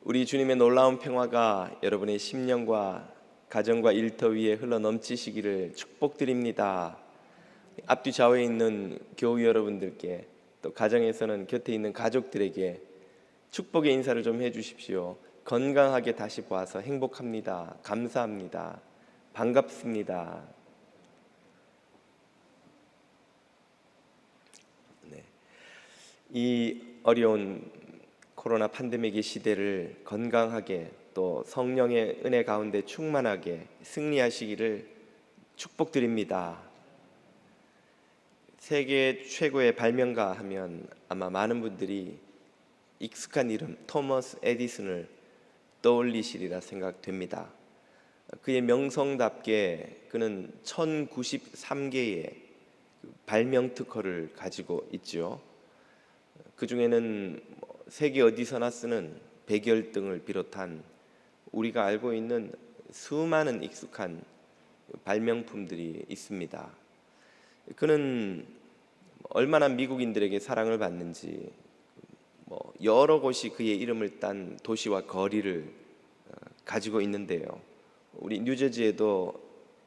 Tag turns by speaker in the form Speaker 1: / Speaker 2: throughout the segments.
Speaker 1: 우리 주님의 놀라운 평화가 여러분의 심령과 가정과 일터 위에 흘러 넘치시기를 축복드립니다. 앞뒤 좌우에 있는 교우 여러분들께, 또 가정에서는 곁에 있는 가족들에게 축복의 인사를 좀 해주십시오. 건강하게 다시 보아서 행복합니다. 감사합니다. 반갑습니다. 네. 이 어려운 코로나 팬데믹의 시대를 건강하게 또 성령의 은혜 가운데 충만하게 승리하시기를 축복드립니다. 세계 최고의 발명가 하면 아마 많은 분들이 익숙한 이름 토머스 에디슨을 떠올리시리라 생각됩니다. 그의 명성답게 그는 1093개의 발명 특허를 가지고 있죠. 그 중에는 세계 어디서나 쓰는 백열등을 비롯한 우리가 알고 있는 수많은 익숙한 발명품들이 있습니다. 그는 얼마나 미국인들에게 사랑을 받는지 여러 곳이 그의 이름을 딴 도시와 거리를 가지고 있는데요. 우리 뉴저지에도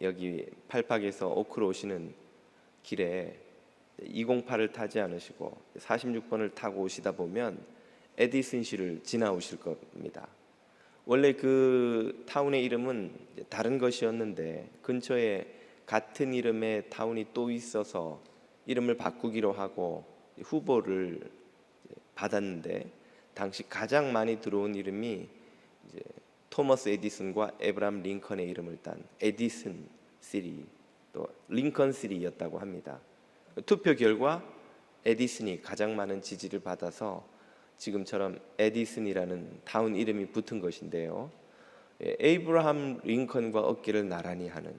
Speaker 1: 여기 팔팍에서 오크로 오시는 길에 208을 타지 않으시고 46번을 타고 오시다 보면 에디슨시를 지나오실 겁니다. 원래 그 타운의 이름은 다른 것이었는데 근처에 같은 이름의 타운이 또 있어서 이름을 바꾸기로 하고 후보를 받았는데, 당시 가장 많이 들어온 이름이 이제 토머스 에디슨과 에브라함 링컨의 이름을 딴 에디슨 시리, 또 링컨 시리였다고 합니다. 투표 결과 에디슨이 가장 많은 지지를 받아서 지금처럼 에디슨이라는 타운 이름이 붙은 것인데요. 에이브라함 링컨과 어깨를 나란히 하는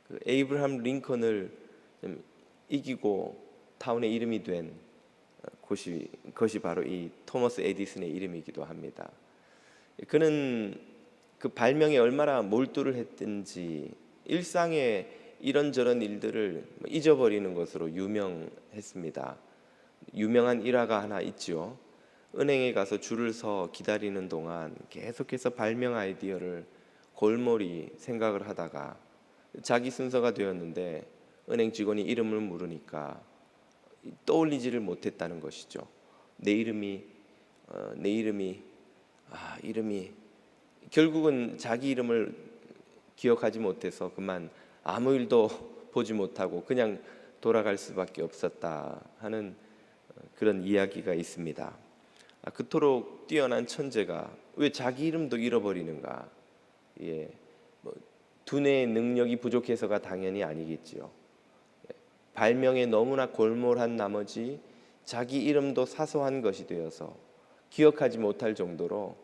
Speaker 1: 그 에이브라함 링컨을 좀 이기고 타운의 이름이 된 것이 바로 이 토머스 에디슨의 이름이기도 합니다. 그는 그 발명에 얼마나 몰두를 했든지 일상의 이런저런 일들을 잊어버리는 것으로 유명했습니다. 유명한 일화가 하나 있죠. 은행에 가서 줄을 서 기다리는 동안 계속해서 발명 아이디어를 골몰이 생각을 하다가 자기 순서가 되었는데 은행 직원이 이름을 물으니까 떠올리지를 못했다는 것이죠. 내 이름이 결국은 자기 이름을 기억하지 못해서 그만 아무 일도 보지 못하고 그냥 돌아갈 수밖에 없었다 하는 그런 이야기가 있습니다. 그토록 뛰어난 천재가 왜 자기 이름도 잃어버리는가? 두뇌의 능력이 부족해서가 당연히 아니겠지요. 발명에 너무나 골몰한 나머지 자기 이름도 사소한 것이 되어서 기억하지 못할 정도로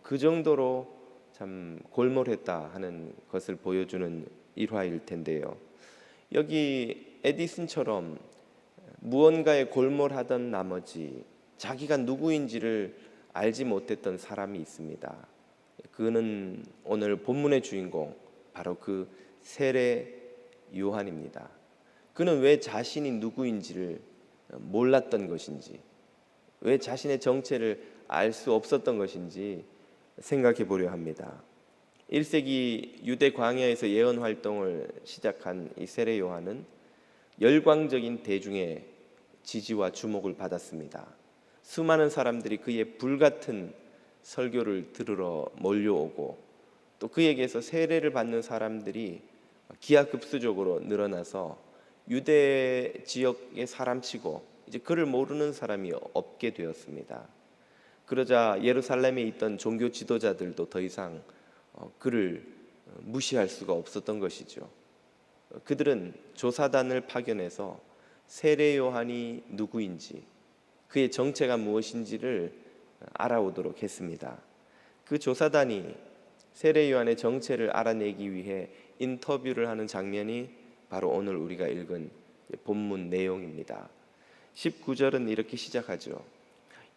Speaker 1: 그 정도로 참 골몰했다 하는 것을 보여주는 일화일 텐데요. 여기 에디슨처럼 무언가에 골몰하던 나머지 자기가 누구인지를 알지 못했던 사람이 있습니다. 그는 오늘 본문의 주인공, 바로 그 세례 요한입니다. 그는 왜 자신이 누구인지를 몰랐던 것인지, 왜 자신의 정체를 알 수 없었던 것인지 생각해 보려 합니다. 1세기 유대 광야에서 예언 활동을 시작한 이 세례 요한은 열광적인 대중의 지지와 주목을 받았습니다. 수많은 사람들이 그의 불같은 설교를 들으러 몰려오고 또 그에게서 세례를 받는 사람들이 기하급수적으로 늘어나서 유대 지역의 사람치고 이제 그를 모르는 사람이 없게 되었습니다. 그러자 예루살렘에 있던 종교 지도자들도 더 이상 그를 무시할 수가 없었던 것이죠. 그들은 조사단을 파견해서 세례 요한이 누구인지, 그의 정체가 무엇인지를 알아오도록 했습니다. 그 조사단이 세례 요한의 정체를 알아내기 위해 인터뷰를 하는 장면이 바로 오늘 우리가 읽은 본문 내용입니다. 19절은 이렇게 시작하죠.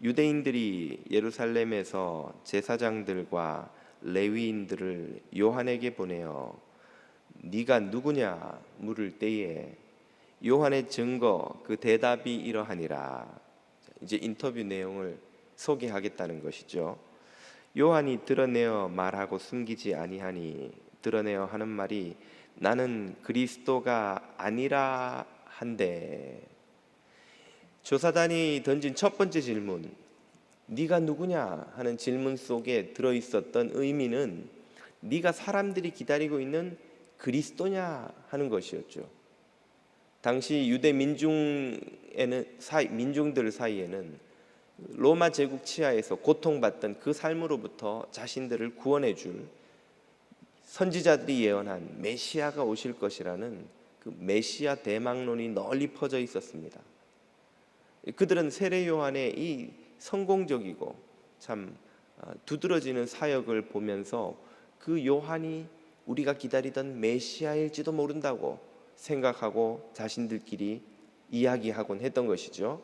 Speaker 1: 유대인들이 예루살렘에서 제사장들과 레위인들을 요한에게 보내어 네가 누구냐 물을 때에 요한의 증거 그 대답이 이러하니라. 이제 인터뷰 내용을 소개하겠다는 것이죠. 요한이 드러내어 말하고 숨기지 아니하니, 드러내어 하는 말이 나는 그리스도가 아니라 한데, 조사단이 던진 첫 번째 질문, 네가 누구냐 하는 질문 속에 들어있었던 의미는 네가 사람들이 기다리고 있는 그리스도냐 하는 것이었죠. 당시 유대 민중들 사이에는 로마 제국 치하에서 고통받던 그 삶으로부터 자신들을 구원해 줄 선지자들이 예언한 메시아가 오실 것이라는 그 메시아 대망론이 널리 퍼져 있었습니다. 그들은 세례 요한의 이 성공적이고 참 두드러지는 사역을 보면서 그 요한이 우리가 기다리던 메시아일지도 모른다고 생각하고 자신들끼리 이야기하곤 했던 것이죠.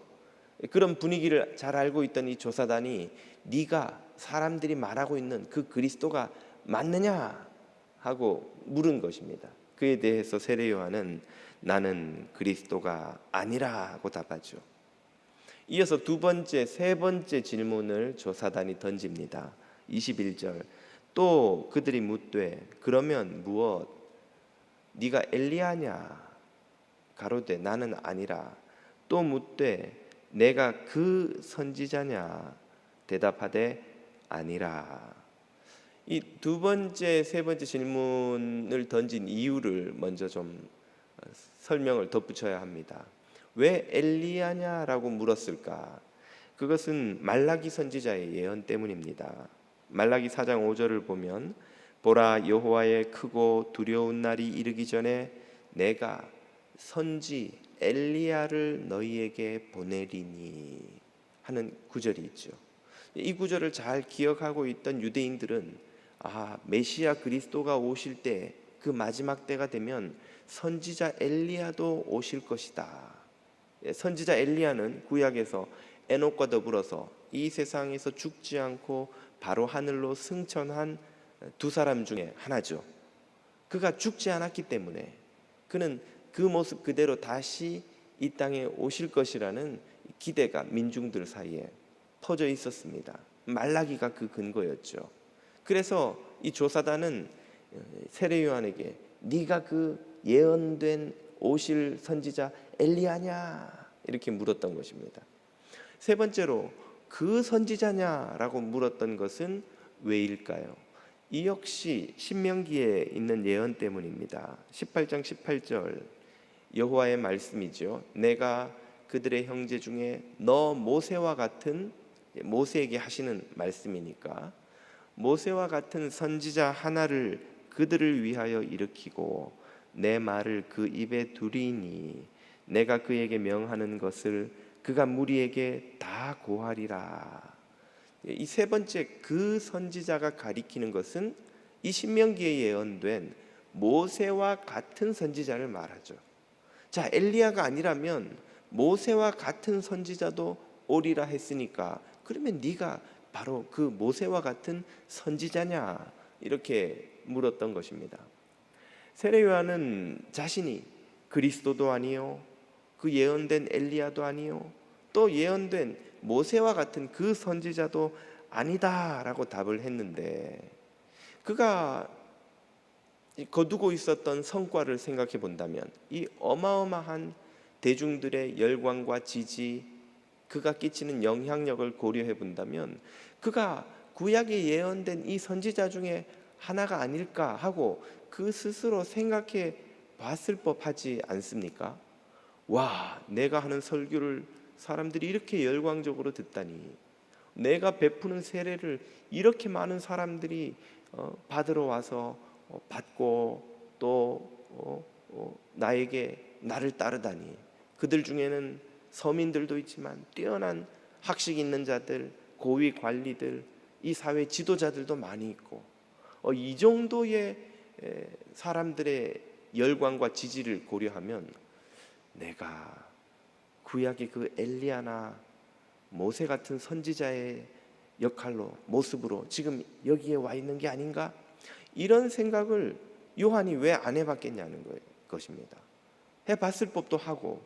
Speaker 1: 그런 분위기를 잘 알고 있던 이 조사단이 네가 사람들이 말하고 있는 그 그리스도가 맞느냐 하고 물은 것입니다. 그에 대해서 세례 요한은 나는 그리스도가 아니라 하고 답하죠. 이어서 두 번째, 세 번째 질문을 조사단이 던집니다. 21절, 또 그들이 묻되 그러면 무엇? 네가 엘리야냐? 가로되 나는 아니라. 또 묻되 내가 그 선지자냐? 대답하되 아니라. 이 두 번째, 세 번째 질문을 던진 이유를 먼저 좀 설명을 덧붙여야 합니다. 왜 엘리야냐라고 물었을까? 그것은 말라기 선지자의 예언 때문입니다. 말라기 4장 5절을 보면 보라, 여호와의 크고 두려운 날이 이르기 전에 내가 선지 엘리야를 너희에게 보내리니 하는 구절이 있죠. 이 구절을 잘 기억하고 있던 유대인들은 메시아 그리스도가 오실 때, 그 마지막 때가 되면 선지자 엘리야도 오실 것이다. 선지자 엘리야는 구약에서 에녹과 더불어서 이 세상에서 죽지 않고 바로 하늘로 승천한 두 사람 중에 하나죠. 그가 죽지 않았기 때문에 그는 그 모습 그대로 다시 이 땅에 오실 것이라는 기대가 민중들 사이에 퍼져 있었습니다. 말라기가 그 근거였죠. 그래서 이 조사단은 세례 요한에게 네가 그 예언된 오실 선지자 엘리야냐? 이렇게 물었던 것입니다. 세 번째로 그 선지자냐라고 물었던 것은 왜일까요? 이 역시 신명기에 있는 예언 때문입니다. 18장 18절 여호와의 말씀이죠. 내가 그들의 형제 중에 너 모세와 같은, 모세에게 하시는 말씀이니까, 모세와 같은 선지자 하나를 그들을 위하여 일으키고 내 말을 그 입에 두리니 내가 그에게 명하는 것을 그가 무리에게 다 고하리라. 이 세 번째 그 선지자가 가리키는 것은 이 신명기에 예언된 모세와 같은 선지자를 말하죠. 자, 엘리야가 아니라면 모세와 같은 선지자도 오리라 했으니까 그러면 네가 바로 그 모세와 같은 선지자냐? 이렇게 물었던 것입니다. 세례 요한은 자신이 그리스도도 아니요, 그 예언된 엘리야도 아니요, 또 예언된 모세와 같은 그 선지자도 아니다라고 답을 했는데, 그가 거두고 있었던 성과를 생각해 본다면 이 어마어마한 대중들의 열광과 지지, 그가 끼치는 영향력을 고려해 본다면 그가 구약에 예언된 이 선지자 중에 하나가 아닐까 하고 그 스스로 생각해 봤을 법하지 않습니까? 와, 내가 하는 설교를 사람들이 이렇게 열광적으로 듣다니, 내가 베푸는 세례를 이렇게 많은 사람들이 받으러 와서 받고 또 나를 따르다니, 그들 중에는 서민들도 있지만 뛰어난 학식 있는 자들, 고위 관리들, 이 사회 지도자들도 많이 있고, 이 정도의 사람들의 열광과 지지를 고려하면 내가 구약의 그 엘리야나 모세 같은 선지자의 역할로, 모습으로 지금 여기에 와 있는 게 아닌가? 이런 생각을 요한이 왜 안 해봤겠냐는 것입니다. 해봤을 법도 하고,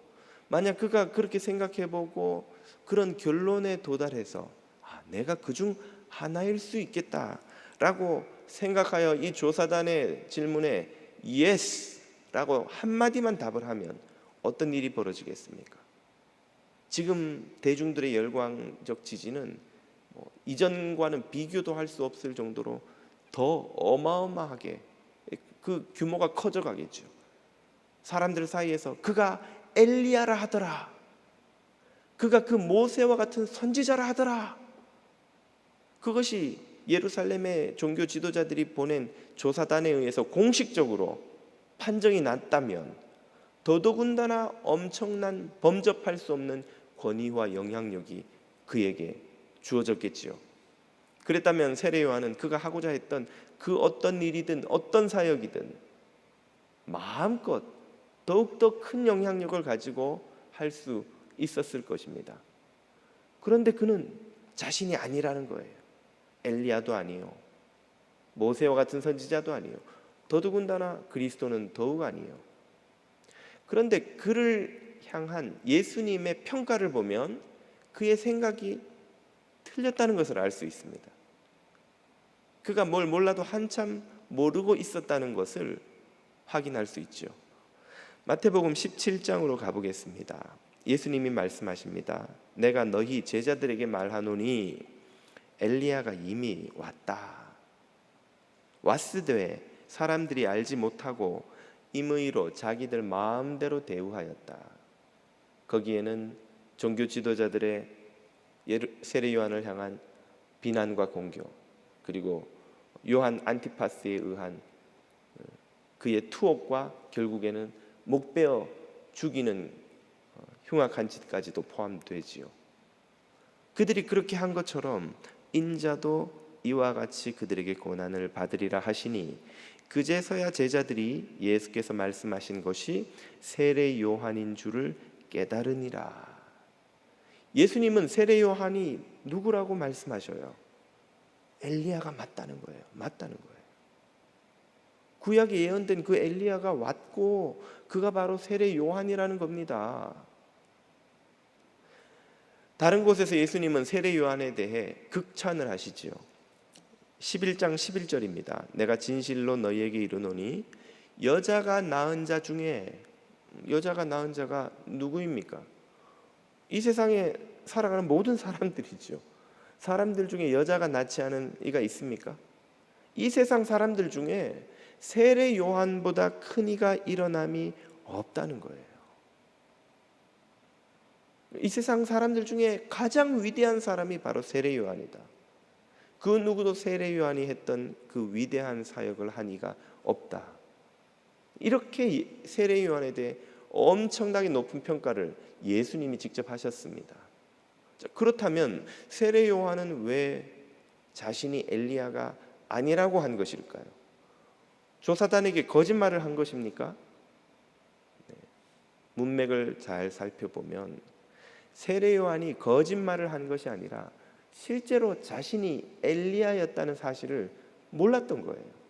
Speaker 1: 만약 그가 그렇게 생각해보고 그런 결론에 도달해서 내가 그중 하나일 수 있겠다라고 생각하여 이 조사단의 질문에 예스라고 한마디만 답을 하면 어떤 일이 벌어지겠습니까? 지금 대중들의 열광적 지지는 이전과는 비교도 할 수 없을 정도로 더 어마어마하게 그 규모가 커져가겠죠. 사람들 사이에서 그가 엘리야라 하더라, 그가 그 모세와 같은 선지자라 하더라. 그것이 예루살렘의 종교 지도자들이 보낸 조사단에 의해서 공식적으로 판정이 났다면 더더군다나 엄청난 범접할 수 없는 권위와 영향력이 그에게 주어졌겠지요. 그랬다면 세례 요한은 그가 하고자 했던 그 어떤 일이든 어떤 사역이든 마음껏 더욱더 큰 영향력을 가지고 할 수 있었을 것입니다. 그런데 그는 자신이 아니라는 거예요. 엘리야도 아니요, 모세와 같은 선지자도 아니요, 더더군다나 그리스도는 더욱 아니요. 그런데 그를 향한 예수님의 평가를 보면 그의 생각이 틀렸다는 것을 알 수 있습니다. 그가 뭘 몰라도 한참 모르고 있었다는 것을 확인할 수 있죠. 마태복음 17장으로 가보겠습니다. 예수님이 말씀하십니다. 내가 너희 제자들에게 말하노니 엘리야가 이미 왔다. 왔으되 사람들이 알지 못하고 임의로 자기들 마음대로 대우하였다. 거기에는 종교 지도자들의 세례 요한을 향한 비난과 공격, 그리고 요한 안티파스에 의한 그의 투옥과 결국에는 목베어 죽이는 흉악한 짓까지도 포함되지요. 그들이 그렇게 한 것처럼 인자도 이와 같이 그들에게 고난을 받으리라 하시니 그제서야 제자들이 예수께서 말씀하신 것이 세례 요한인 줄을 깨달으니라. 예수님은 세례 요한이 누구라고 말씀하셔요? 엘리야가 맞다는 거예요. 맞다는 거예요. 구약에 예언된 그 엘리야가 왔고 그가 바로 세례 요한이라는 겁니다. 다른 곳에서 예수님은 세례 요한에 대해 극찬을 하시지요. 11장 11절입니다. 내가 진실로 너희에게 이르노니 여자가 낳은 자 중에, 여자가 낳은 자가 누구입니까? 이 세상에 살아가는 모든 사람들이죠. 사람들 중에 여자가 낳지 않은 이가 있습니까? 이 세상 사람들 중에 세례 요한보다 큰 이가 일어남이 없다는 거예요. 이 세상 사람들 중에 가장 위대한 사람이 바로 세례 요한이다. 그 누구도 세례 요한이 했던 그 위대한 사역을 한 이가 없다. 이렇게 세례 요한에 대해 엄청나게 높은 평가를 예수님이 직접 하셨습니다. 그렇다면 세례 요한은 왜 자신이 엘리야가 아니라고 한 것일까요? 조사단에게 거짓말을 한 것입니까? 문맥을 잘 살펴보면 세례 요한이 거짓말을 한 것이 아니라 실제로 자신이 엘리야였다는 사실을 몰랐던 거예요.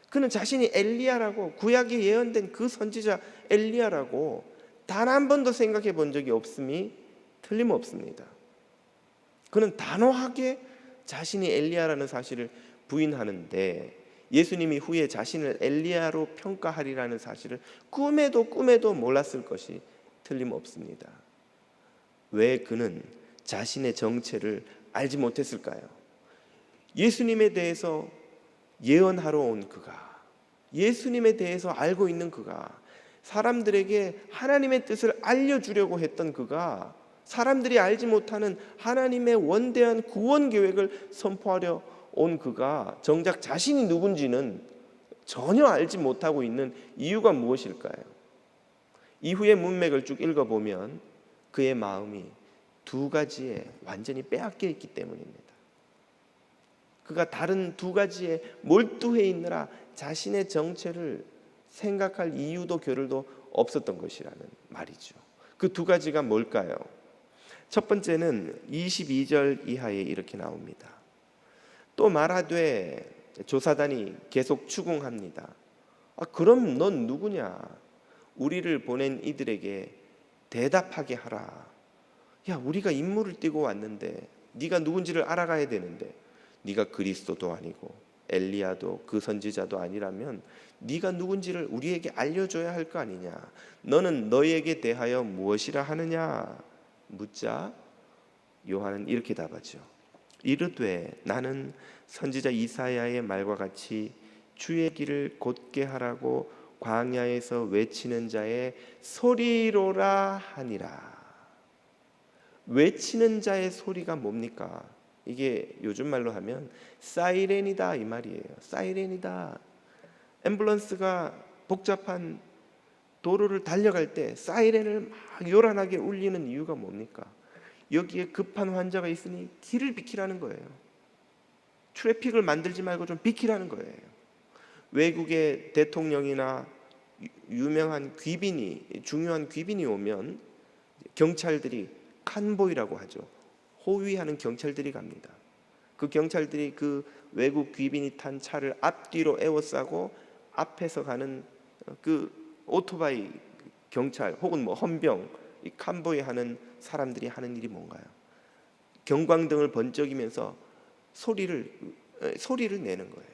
Speaker 1: 그는 자신이 엘리야라고, 구약에 예언된 그 선지자 엘리야라고 단 한 번도 생각해 본 적이 없음이 틀림없습니다. 그는 단호하게 자신이 엘리야라는 사실을 부인하는데 예수님이 후에 자신을 엘리야로 평가하리라는 사실을 꿈에도 몰랐을 것이 틀림없습니다. 왜 그는 자신의 정체를 알지 못했을까요? 예수님에 대해서 예언하러 온 그가, 예수님에 대해서 알고 있는 그가, 사람들에게 하나님의 뜻을 알려주려고 했던 그가, 사람들이 알지 못하는 하나님의 원대한 구원 계획을 선포하려 온 그가 정작 자신이 누군지는 전혀 알지 못하고 있는 이유가 무엇일까요? 이후의 문맥을 쭉 읽어보면 그의 마음이 두 가지에 완전히 빼앗겨 있기 때문입니다. 그가 다른 두 가지에 몰두해 있느라 자신의 정체를 생각할 이유도 겨를도 없었던 것이라는 말이죠. 그 두 가지가 뭘까요? 첫 번째는 22절 이하에 이렇게 나옵니다. 또 말하되, 조사단이 계속 추궁합니다. 그럼 넌 누구냐? 우리를 보낸 이들에게 대답하게 하라. 야, 우리가 임무를 띠고 왔는데 네가 누군지를 알아가야 되는데 네가 그리스도도 아니고 엘리야도 그 선지자도 아니라면 네가 누군지를 우리에게 알려줘야 할 거 아니냐. 너는 너희에게 대하여 무엇이라 하느냐 묻자 요한은 이렇게 답하죠. 이르되 나는 선지자 이사야의 말과 같이 주의 길을 곧게 하라고 광야에서 외치는 자의 소리로라 하니라. 외치는 자의 소리가 뭡니까? 이게 요즘 말로 하면 사이렌이다 이 말이에요. 사이렌이다. 앰뷸런스가 복잡한 도로를 달려갈 때 사이렌을 막 요란하게 울리는 이유가 뭡니까? 여기에 급한 환자가 있으니 길을 비키라는 거예요. 트래픽을 만들지 말고 좀 비키라는 거예요. 외국의 대통령이나 유명한 귀빈이, 중요한 귀빈이 오면 경찰들이 칸보이라고 하죠. 호위하는 경찰들이 갑니다. 그 경찰들이 그 외국 귀빈이 탄 차를 앞뒤로 에워싸고 앞에서 가는 그 오토바이 경찰 혹은 뭐 헌병, 이 칸보이 하는 사람들이 하는 일이 뭔가요? 경광등을 번쩍이면서 소리를 내는 거예요.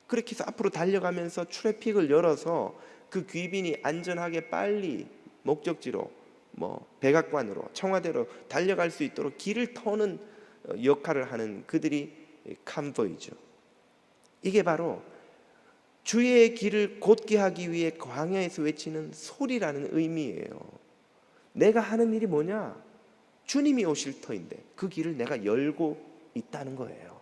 Speaker 1: 그렇게 해서 앞으로 달려가면서 트래픽을 열어서 그 귀빈이 안전하게 빨리 목적지로 뭐 백악관으로 청와대로 달려갈 수 있도록 길을 터는 역할을 하는 그들이 칸보이죠. 이게 바로 주의 길을 곧게 하기 위해 광야에서 외치는 소리라는 의미예요. 내가 하는 일이 뭐냐? 주님이 오실 터인데 그 길을 내가 열고 있다는 거예요.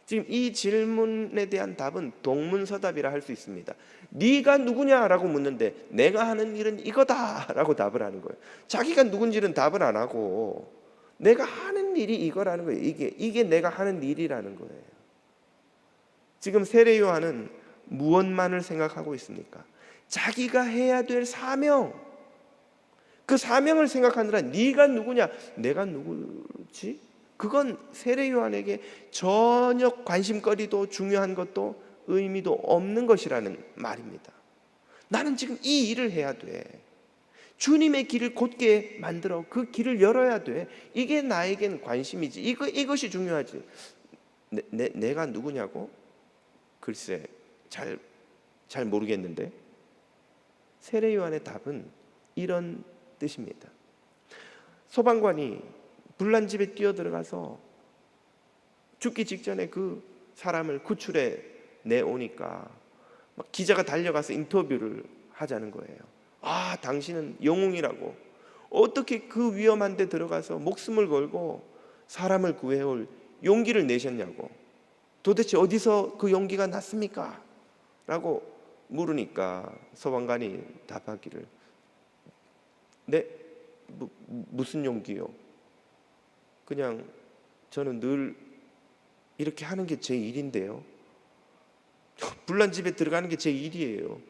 Speaker 1: 지금 이 질문에 대한 답은 동문서답이라 할 수 있습니다. 네가 누구냐라고 묻는데 내가 하는 일은 이거다라고 답을 하는 거예요. 자기가 누군지는 답을 안 하고 내가 하는 일이 이거라는 거예요. 이게 내가 하는 일이라는 거예요. 지금 세례 요한은 무엇만을 생각하고 있습니까? 자기가 해야 될 사명, 그 사명을 생각하느라 네가 누구냐, 내가 누구지? 그건 세례 요한에게 전혀 관심거리도 중요한 것도 의미도 없는 것이라는 말입니다. 나는 지금 이 일을 해야 돼. 주님의 길을 곧게 만들어 그 길을 열어야 돼. 이게 나에겐 관심이지. 이것이 중요하지. 내가 누구냐고? 글쎄 잘 모르겠는데. 세례 요한의 답은 이런 뜻입니다. 소방관이 불난 집에 뛰어들어가서 죽기 직전에 그 사람을 구출해 내오니까 막 기자가 달려가서 인터뷰를 하자는 거예요. 아, 당신은 영웅이라고. 어떻게 그 위험한 데 들어가서 목숨을 걸고 사람을 구해올 용기를 내셨냐고. 도대체 어디서 그 용기가 났습니까? 라고 물으니까 소방관이 답하기를, 네? 무슨 용기요? 그냥 저는 늘 이렇게 하는 게 제 일인데요. 불난 집에 들어가는 게 제 일이에요.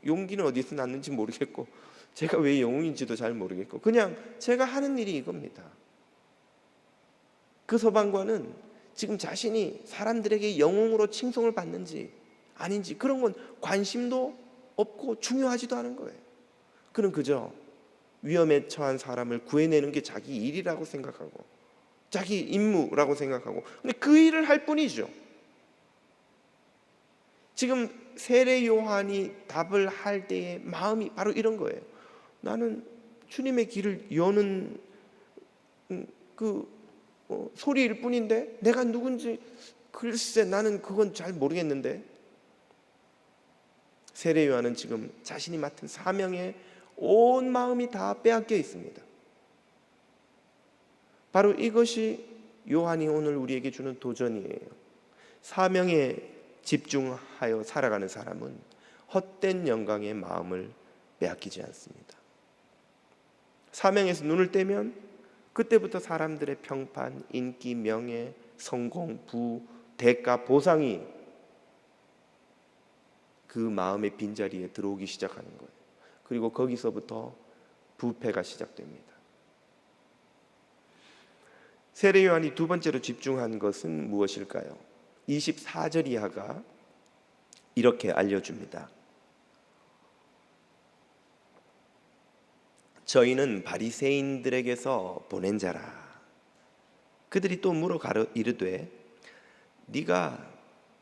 Speaker 1: 용기는 어디서 났는지 모르겠고 제가 왜 영웅인지도 잘 모르겠고 그냥 제가 하는 일이 이겁니다. 그 소방관은 지금 자신이 사람들에게 영웅으로 칭송을 받는지 아닌지 그런 건 관심도 없고 중요하지도 않은 거예요. 그는 그저 위험에 처한 사람을 구해내는 게 자기 일이라고 생각하고 자기 임무라고 생각하고 근데 그 일을 할 뿐이죠. 지금 세례 요한이 답을 할 때의 마음이 바로 이런 거예요. 나는 주님의 길을 여는 소리일 뿐인데 내가 누군지 글쎄 나는 그건 잘 모르겠는데. 세례 요한은 지금 자신이 맡은 사명에 온 마음이 다 빼앗겨 있습니다. 바로 이것이 요한이 오늘 우리에게 주는 도전이에요. 사명에 집중하여 살아가는 사람은 헛된 영광의 마음을 빼앗기지 않습니다. 사명에서 눈을 떼면 그때부터 사람들의 평판, 인기, 명예, 성공, 부, 대가, 보상이 그 마음의 빈자리에 들어오기 시작하는 거예요. 그리고 거기서부터 부패가 시작됩니다. 세례 요한이 두 번째로 집중한 것은 무엇일까요? 24절 이하가 이렇게 알려줍니다. 저희는 바리새인들에게서 보낸 자라. 그들이 또 물어 이르되 네가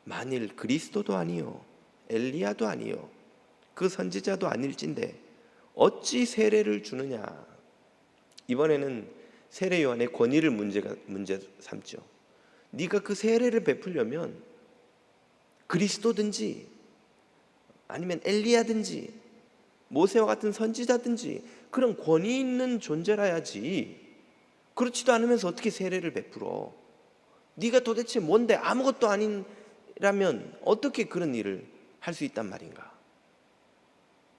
Speaker 1: 만일 그리스도도 아니요 엘리야도 아니요 그 선지자도 아닐진데 어찌 세례를 주느냐. 이번에는 세례 요한의 권위를 문제 삼죠. 네가 그 세례를 베풀려면 그리스도든지 아니면 엘리야든지 모세와 같은 선지자든지 그런 권위 있는 존재라야지. 그렇지도 않으면서 어떻게 세례를 베풀어? 네가 도대체 뭔데? 아무것도 아니라면 어떻게 그런 일을 할 수 있단 말인가?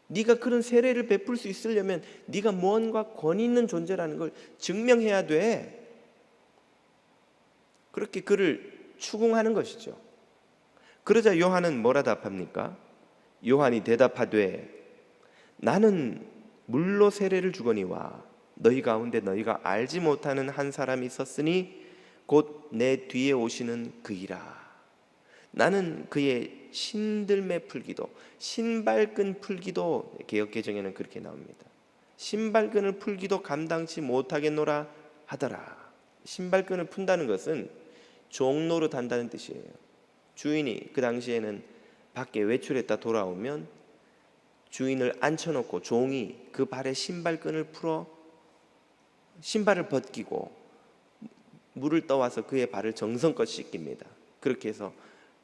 Speaker 1: 네가 그런 세례를 베풀 수 있으려면 네가 뭔가 권위 있는 존재라는 걸 증명해야 돼. 그렇게 그를 추궁하는 것이죠. 그러자 요한은 뭐라 답합니까? 요한이 대답하되 나는 물로 세례를 주거니와 너희 가운데 너희가 알지 못하는 한 사람이 있었으니 곧 내 뒤에 오시는 그이라. 나는 그의 신들매 풀기도, 신발끈 풀기도, 개역개정에는 그렇게 나옵니다. 신발끈을 풀기도 감당치 못하겠노라 하더라. 신발끈을 푼다는 것은 종노릇 한다는 뜻이에요. 주인이 그 당시에는 밖에 외출했다 돌아오면 주인을 앉혀놓고 종이 그 발에 신발끈을 풀어 신발을 벗기고 물을 떠와서 그의 발을 정성껏 씻깁니다. 그렇게 해서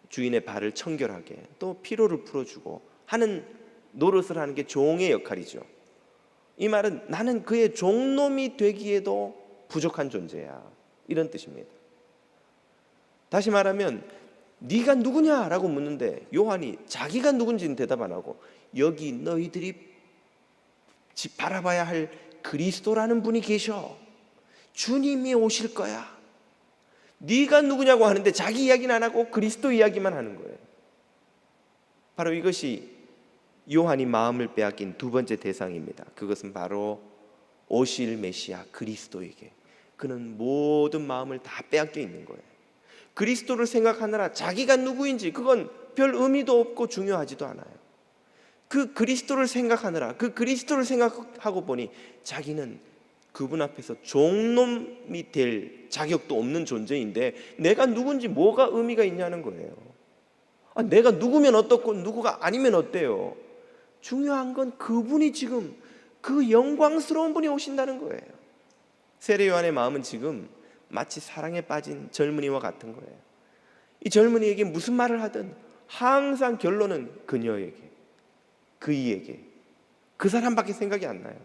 Speaker 1: 주인의 발을 청결하게 또 피로를 풀어주고 하는 노릇을 하는 게 종의 역할이죠. 이 말은 나는 그의 종놈이 되기에도 부족한 존재야, 이런 뜻입니다. 다시 말하면 네가 누구냐라고 묻는데 요한이 자기가 누군지는 대답 안 하고 여기 너희들이 바라봐야 할 그리스도라는 분이 계셔. 주님이 오실 거야. 네가 누구냐고 하는데 자기 이야기는 안 하고 그리스도 이야기만 하는 거예요. 바로 이것이 요한이 마음을 빼앗긴 두 번째 대상입니다. 그것은 바로 오실 메시아 그리스도에게 그는 모든 마음을 다 빼앗겨 있는 거예요. 그리스도를 생각하느라 자기가 누구인지 그건 별 의미도 없고 중요하지도 않아요. 그 그리스도를 생각하느라 그 그리스도를 생각하고 보니 자기는 그분 앞에서 종놈이 될 자격도 없는 존재인데 내가 누군지 뭐가 의미가 있냐는 거예요. 내가 누구면 어떻고 누구가 아니면 어때요? 중요한 건 그분이 지금 그 영광스러운 분이 오신다는 거예요. 세례 요한의 마음은 지금 마치 사랑에 빠진 젊은이와 같은 거예요. 이 젊은이에게 무슨 말을 하든 항상 결론은 그녀에게, 그이에게, 그 사람밖에 생각이 안 나요.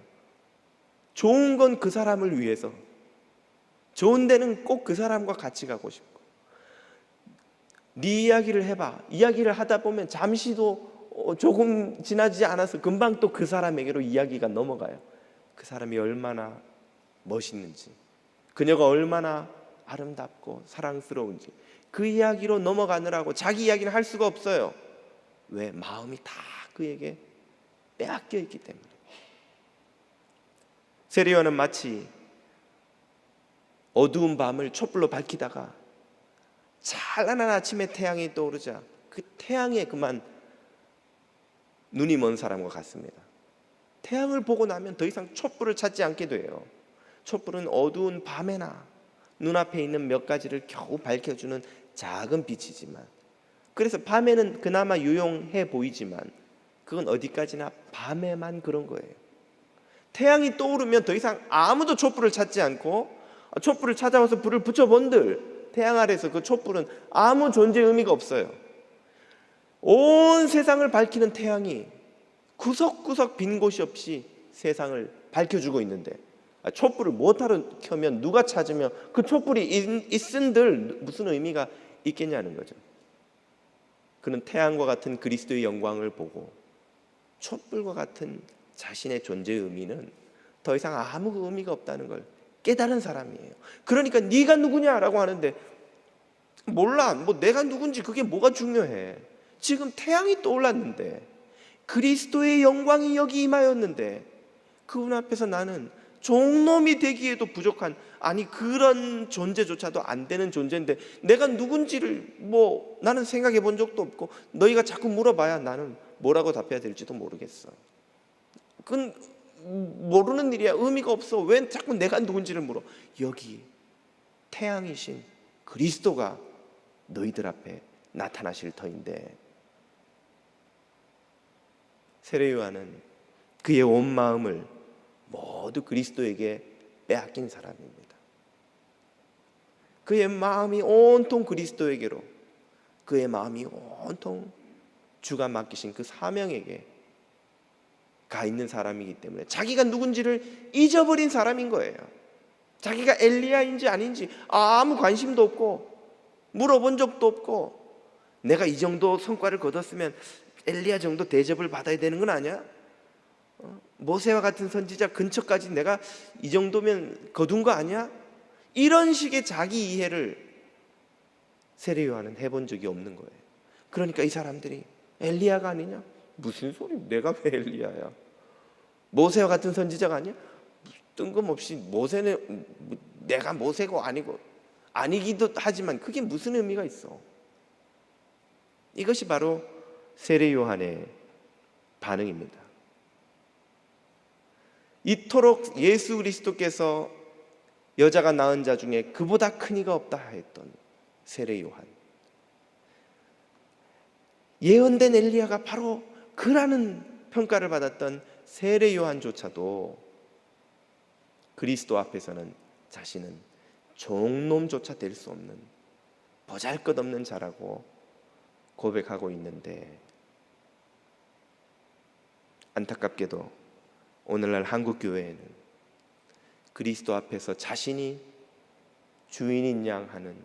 Speaker 1: 좋은 건 그 사람을 위해서, 좋은 데는 꼭 그 사람과 같이 가고 싶고, 네 이야기를 해봐. 이야기를 하다 보면 잠시도 조금 지나지 않아서 금방 또 그 사람에게로 이야기가 넘어가요. 그 사람이 얼마나 멋있는지, 그녀가 얼마나 아름답고 사랑스러운지 그 이야기로 넘어가느라고 자기 이야기는 할 수가 없어요. 왜? 마음이 다 그에게 빼앗겨 있기 때문에. 세례 요한은 마치 어두운 밤을 촛불로 밝히다가 찬란한 아침에 태양이 떠오르자 그 태양에 그만 눈이 먼 사람과 같습니다. 태양을 보고 나면 더 이상 촛불을 찾지 않게 돼요. 촛불은 어두운 밤에나 눈앞에 있는 몇 가지를 겨우 밝혀주는 작은 빛이지만, 그래서 밤에는 그나마 유용해 보이지만 그건 어디까지나 밤에만 그런 거예요. 태양이 떠오르면 더 이상 아무도 촛불을 찾지 않고 촛불을 찾아와서 불을 붙여본들 태양 아래서 그 촛불은 아무 존재 의미가 없어요. 온 세상을 밝히는 태양이 구석구석 빈 곳이 없이 세상을 밝혀주고 있는데 촛불을 못하러 켜면 누가 찾으면 그 촛불이 있은들 무슨 의미가 있겠냐는 거죠. 그는 태양과 같은 그리스도의 영광을 보고 촛불과 같은 자신의 존재의 의미는 더 이상 아무 의미가 없다는 걸 깨달은 사람이에요. 그러니까 네가 누구냐라고 하는데 몰라. 내가 누군지 그게 뭐가 중요해. 지금 태양이 떠올랐는데 그리스도의 영광이 여기 임하였는데 그분 앞에서 나는 종놈이 되기에도 부족한, 아니 그런 존재조차도 안 되는 존재인데 내가 누군지를 나는 생각해 본 적도 없고 너희가 자꾸 물어봐야 나는 뭐라고 답해야 될지도 모르겠어. 그건 모르는 일이야. 의미가 없어. 왜 자꾸 내가 누군지를 물어. 여기 태양이신 그리스도가 너희들 앞에 나타나실 터인데, 세례 요한은 그의 온 마음을 모두 그리스도에게 빼앗긴 사람입니다. 그의 마음이 온통 그리스도에게로, 그의 마음이 온통 주가 맡기신 그 사명에게 가 있는 사람이기 때문에 자기가 누군지를 잊어버린 사람인 거예요. 자기가 엘리야인지 아닌지 아무 관심도 없고 물어본 적도 없고, 내가 이 정도 성과를 거뒀으면 엘리야 정도 대접을 받아야 되는 건 아니야? 모세와 같은 선지자 근처까지 내가 이 정도면 거둔 거 아니야? 이런 식의 자기 이해를 세례 요한은 해본 적이 없는 거예요. 그러니까 이 사람들이 엘리야가 아니냐? 무슨 소리? 내가 왜 엘리야야? 모세와 같은 선지자가 아니야? 뜬금없이 모세는 내가 모세고 아니고 아니기도 하지만 그게 무슨 의미가 있어? 이것이 바로 세례 요한의 반응입니다. 이토록 예수 그리스도께서 여자가 낳은 자 중에 그보다 큰 이가 없다 했던 세례 요한, 예언된 엘리야가 바로 그라는 평가를 받았던 세례 요한조차도 그리스도 앞에서는 자신은 종놈조차 될 수 없는 보잘것없는 자라고 고백하고 있는데, 안타깝게도 오늘날 한국 교회에는 그리스도 앞에서 자신이 주인인 양 하는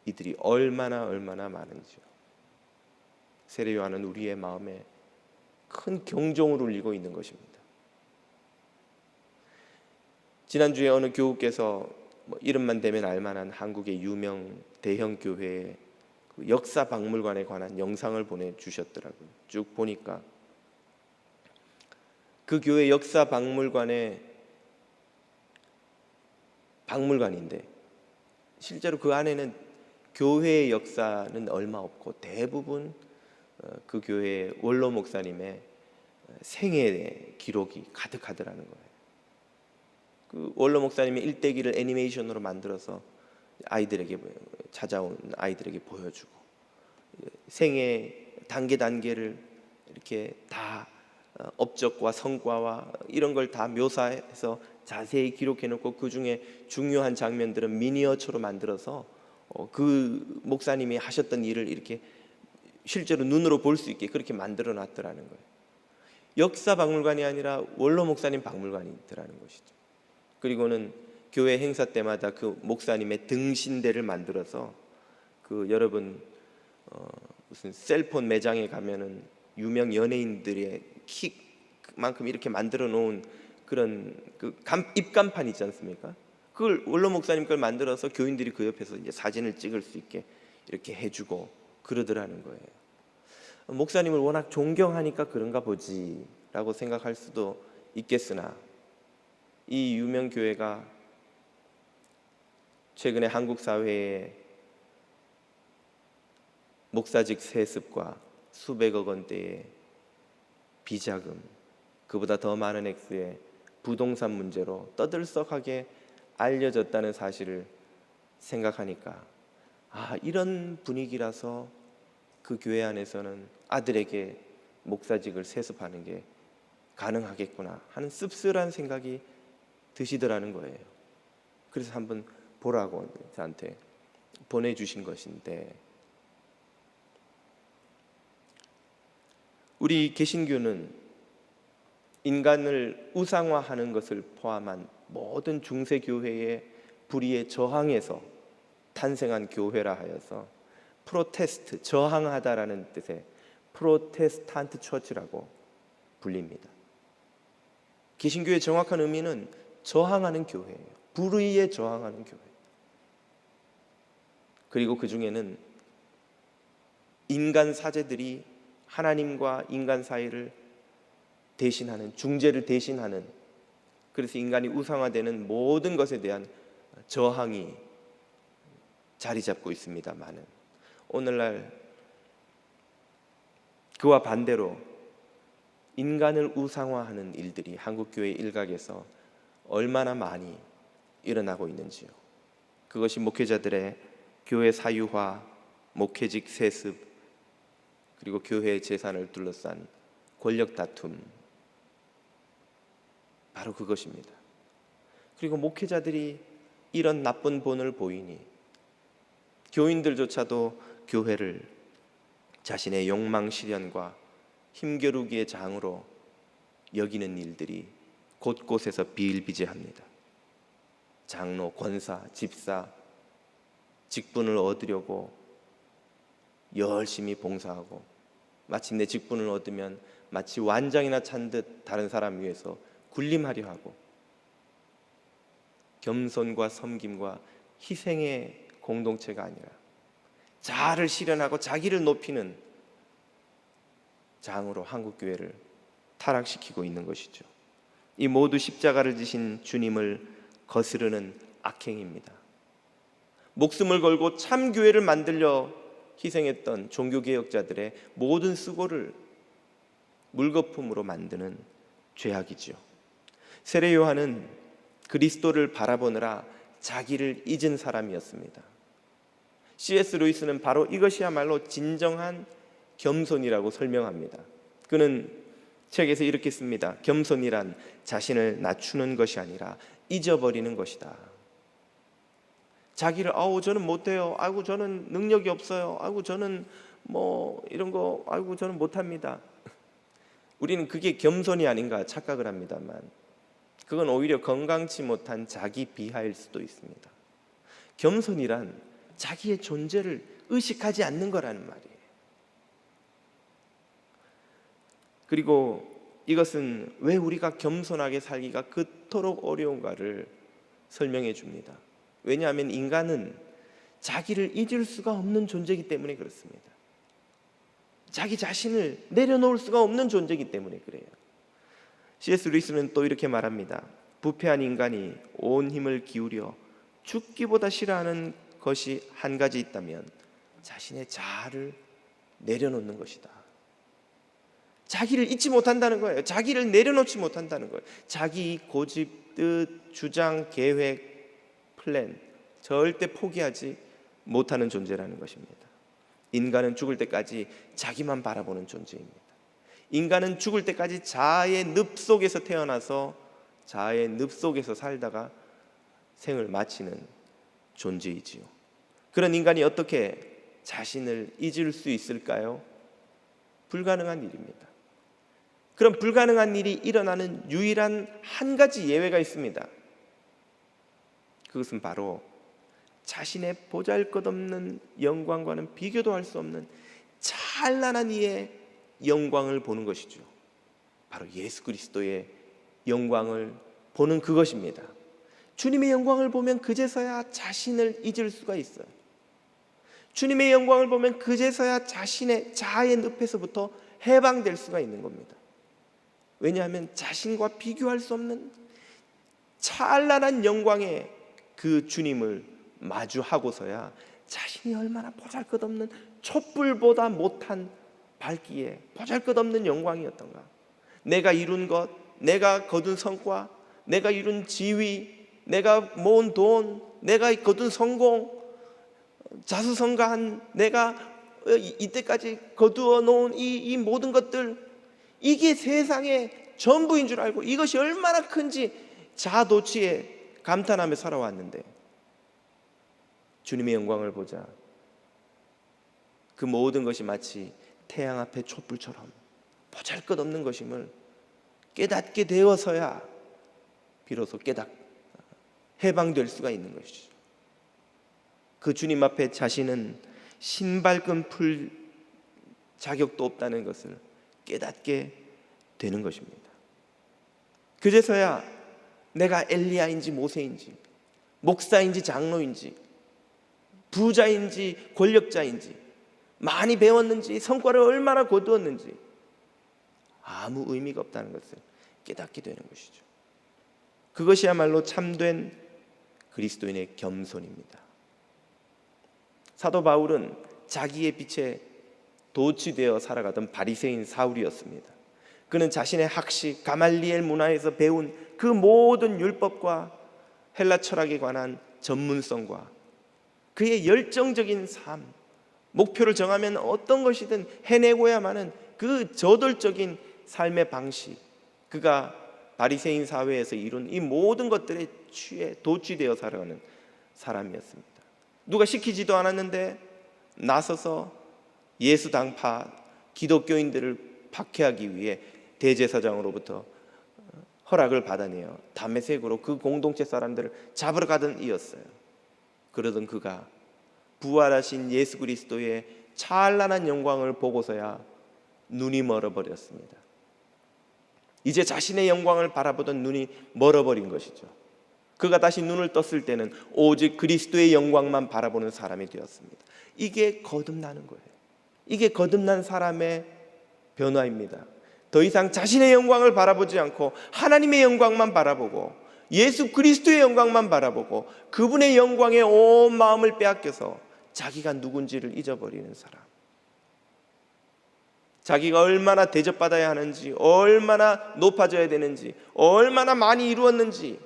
Speaker 1: 이들이 얼마나 많은지요. 세례 요한은 우리의 마음에 큰 경종을 울리고 있는 것입니다. 지난주에 어느 교우께서 이름만 대면 알만한 한국의 유명 대형 교회의 그 역사 박물관에 관한 영상을 보내주셨더라고요. 쭉 보니까 그 교회 역사 박물관인데 실제로 그 안에는 교회의 역사는 얼마 없고 대부분 그 교회의 원로 목사님의 생애 기록이 가득하더라는 거예요. 그 원로 목사님의 일대기를 애니메이션으로 만들어서 아이들에게, 찾아온 아이들에게 보여주고, 생애 단계를 이렇게 다 업적과 성과와 이런 걸 다 묘사해서 자세히 기록해 놓고, 그 중에 중요한 장면들은 미니어처로 만들어서 그 목사님이 하셨던 일을 이렇게 실제로 눈으로 볼 수 있게 그렇게 만들어 놨더라는 거예요. 역사 박물관이 아니라 원로 목사님 박물관이 있더라는 것이죠. 그리고는 교회 행사 때마다 그 목사님의 등신대를 만들어서, 그 여러분 무슨 셀폰 매장에 가면은 유명 연예인들의 키만큼 이렇게 만들어 놓은 그런 그 입간판 있지 않습니까? 그걸 원로 목사님 걸 만들어서 교인들이 그 옆에서 이제 사진을 찍을 수 있게 이렇게 해주고 그러더라는 거예요. 목사님을 워낙 존경하니까 그런가 보지라고 생각할 수도 있겠으나, 이 유명 교회가 최근에 한국 사회에 목사직 세습과 수백억 원대의 비자금, 그보다 더 많은 액수의 부동산 문제로 떠들썩하게 알려졌다는 사실을 생각하니까, 이런 분위기라서 그 교회 안에서는 아들에게 목사직을 세습하는 게 가능하겠구나 하는 씁쓸한 생각이 드시더라는 거예요. 그래서 한번 보라고 저한테 보내주신 것인데, 우리 개신교는 인간을 우상화하는 것을 포함한 모든 중세교회의 불의에 저항해서 탄생한 교회라 하여서 프로테스트, 저항하다라는 뜻의 프로테스탄트 처치라고 불립니다. 개신교의 정확한 의미는 저항하는 교회예요. 불의에 저항하는 교회. 그리고 그 중에는 인간 사제들이 하나님과 인간 사이를 대신하는, 중재를 대신하는, 그래서 인간이 우상화되는 모든 것에 대한 저항이 자리 잡고 있습니다만은, 오늘날 그와 반대로 인간을 우상화하는 일들이 한국교회 일각에서 얼마나 많이 일어나고 있는지요. 그것이 목회자들의 교회 사유화, 목회직 세습, 그리고 교회의 재산을 둘러싼 권력 다툼, 바로 그것입니다. 그리고 목회자들이 이런 나쁜 본을 보이니 교인들조차도 교회를 자신의 욕망 실현과 힘겨루기의 장으로 여기는 일들이 곳곳에서 비일비재합니다. 장로, 권사, 집사, 직분을 얻으려고 열심히 봉사하고 마침내 직분을 얻으면 마치 완장이나 찬 듯 다른 사람 위해서 군림하려 하고, 겸손과 섬김과 희생의 공동체가 아니라 자아를 실현하고 자기를 높이는 장으로 한국교회를 타락시키고 있는 것이죠. 이 모두 십자가를 지신 주님을 거스르는 악행입니다. 목숨을 걸고 참 교회를 만들려 희생했던 종교개혁자들의 모든 수고를 물거품으로 만드는 죄악이죠. 세례 요한은 그리스도를 바라보느라 자기를 잊은 사람이었습니다. C.S. 루이스는 바로 이것이야말로 진정한 겸손이라고 설명합니다. 그는 책에서 이렇게 씁니다. 겸손이란 자신을 낮추는 것이 아니라 잊어버리는 것이다. 자기를 저는 못해요. 아이고 저는 능력이 없어요. 아이고 저는 이런 거 아이고 저는 못합니다. 우리는 그게 겸손이 아닌가 착각을 합니다만 그건 오히려 건강치 못한 자기 비하일 수도 있습니다. 겸손이란 자기의 존재를 의식하지 않는 거라는 말이에요. 그리고 이것은 왜 우리가 겸손하게 살기가 그토록 어려운가를 설명해 줍니다. 왜냐하면 인간은 자기를 잊을 수가 없는 존재이기 때문에 그렇습니다. 자기 자신을 내려놓을 수가 없는 존재이기 때문에 그래요. C.S. 루이스는 또 이렇게 말합니다. 부패한 인간이 온 힘을 기울여 죽기보다 싫어하는 것이 한 가지 있다면 자신의 자아를 내려놓는 것이다. 자기를 잊지 못한다는 거예요. 자기를 내려놓지 못한다는 거예요. 자기 고집, 뜻, 주장, 계획, 플랜 절대 포기하지 못하는 존재라는 것입니다. 인간은 죽을 때까지 자기만 바라보는 존재입니다. 인간은 죽을 때까지 자아의 늪 속에서 태어나서 자아의 늪 속에서 살다가 생을 마치는 존재이지요. 그런 인간이 어떻게 자신을 잊을 수 있을까요? 불가능한 일입니다. 그럼 불가능한 일이 일어나는 유일한 한 가지 예외가 있습니다. 그것은 바로 자신의 보잘것없는 영광과는 비교도 할 수 없는 찬란한 이의 영광을 보는 것이죠. 바로 예수 그리스도의 영광을 보는 그것입니다. 주님의 영광을 보면 그제서야 자신을 잊을 수가 있어요. 주님의 영광을 보면 그제서야 자신의 자아의 늪에서부터 해방될 수가 있는 겁니다. 왜냐하면 자신과 비교할 수 없는 찬란한 영광의 그 주님을 마주하고서야 자신이 얼마나 보잘것없는 촛불보다 못한 밝기에 보잘것없는 영광이었던가, 내가 이룬 것, 내가 거둔 성과, 내가 이룬 지위, 내가 모은 돈, 내가 거둔 성공, 자수성가한 내가 이때까지 거두어 놓은 이 모든 것들, 이게 세상의 전부인 줄 알고 이것이 얼마나 큰지 자아도취에 감탄하며 살아왔는데 주님의 영광을 보자 그 모든 것이 마치 태양 앞의 촛불처럼 보잘것없는 것임을 깨닫게 되어서야 비로소 해방될 수가 있는 것이죠. 그 주님 앞에 자신은 신발끈 풀 자격도 없다는 것을 깨닫게 되는 것입니다. 그제서야 내가 엘리야인지 모세인지, 목사인지 장로인지, 부자인지 권력자인지, 많이 배웠는지 성과를 얼마나 거두었는지 아무 의미가 없다는 것을 깨닫게 되는 것이죠. 그것이야말로 참된 그리스도인의 겸손입니다. 사도 바울은 자기의 빛에 도취되어 살아가던 바리새인 사울이었습니다. 그는 자신의 학식 가말리엘 문화에서 배운 그 모든 율법과 헬라 철학에 관한 전문성과 그의 열정적인 삶, 목표를 정하면 어떤 것이든 해내고야만 그 저돌적인 삶의 방식, 그가 바리새인 사회에서 이룬 이 모든 것들에 취해 도취되어 살아가는 사람이었습니다. 누가 시키지도 않았는데 나서서 예수 당파 기독교인들을 박해하기 위해 대제사장으로부터 허락을 받아내어 다메섹으로 그 공동체 사람들을 잡으러 가던 이였어요. 그러던 그가 부활하신 예수 그리스도의 찬란한 영광을 보고서야 눈이 멀어버렸습니다. 이제 자신의 영광을 바라보던 눈이 멀어버린 것이죠. 그가 다시 눈을 떴을 때는 오직 그리스도의 영광만 바라보는 사람이 되었습니다. 이게 거듭나는 거예요. 이게 거듭난 사람의 변화입니다. 더 이상 자신의 영광을 바라보지 않고 하나님의 영광만 바라보고 예수 그리스도의 영광만 바라보고 그분의 영광에 온 마음을 빼앗겨서 자기가 누군지를 잊어버리는 사람, 자기가 얼마나 대접받아야 하는지, 얼마나 높아져야 되는지, 얼마나 많이 이루었는지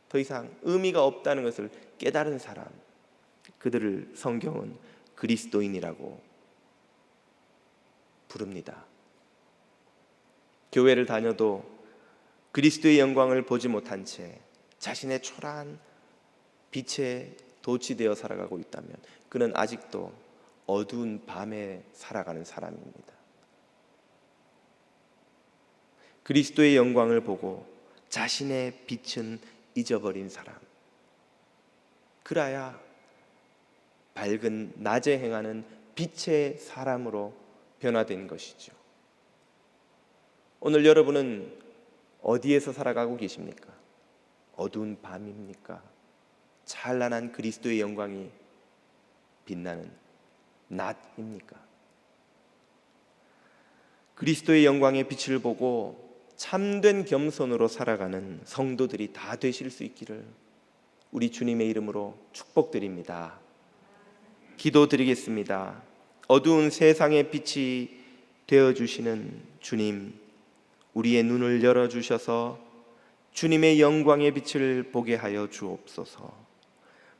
Speaker 1: 더 이상 의미가 없다는 것을 깨달은 사람, 그들을 성경은 그리스도인이라고 부릅니다. 교회를 다녀도 그리스도의 영광을 보지 못한 채 자신의 초라한 빛에 도취되어 살아가고 있다면 그는 아직도 어두운 밤에 살아가는 사람입니다. 그리스도의 영광을 보고 자신의 빛은 잊어버린 사람, 그라야 밝은 낮에 행하는 빛의 사람으로 변화된 것이죠. 오늘 여러분은 어디에서 살아가고 계십니까? 어두운 밤입니까? 찬란한 그리스도의 영광이 빛나는 낮입니까? 그리스도의 영광의 빛을 보고 참된 겸손으로 살아가는 성도들이 다 되실 수 있기를 우리 주님의 이름으로 축복드립니다. 기도드리겠습니다. 어두운 세상의 빛이 되어주시는 주님, 우리의 눈을 열어주셔서 주님의 영광의 빛을 보게 하여 주옵소서.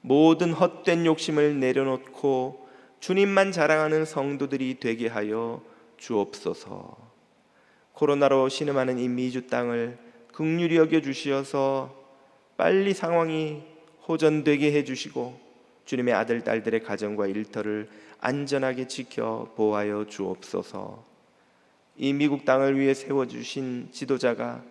Speaker 1: 모든 헛된 욕심을 내려놓고 주님만 자랑하는 성도들이 되게 하여 주옵소서. 코로나로 신음하는 이 미주 땅을 긍휼히 여겨주시어서 빨리 상황이 호전되게 해주시고 주님의 아들 딸들의 가정과 일터를 안전하게 지켜 보호하여 주옵소서. 이 미국 땅을 위해 세워주신 지도자가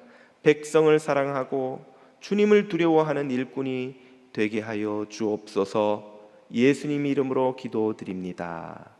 Speaker 1: 백성을 사랑하고 주님을 두려워하는 일꾼이 되게 하여 주옵소서. 예수님 이름으로 기도드립니다.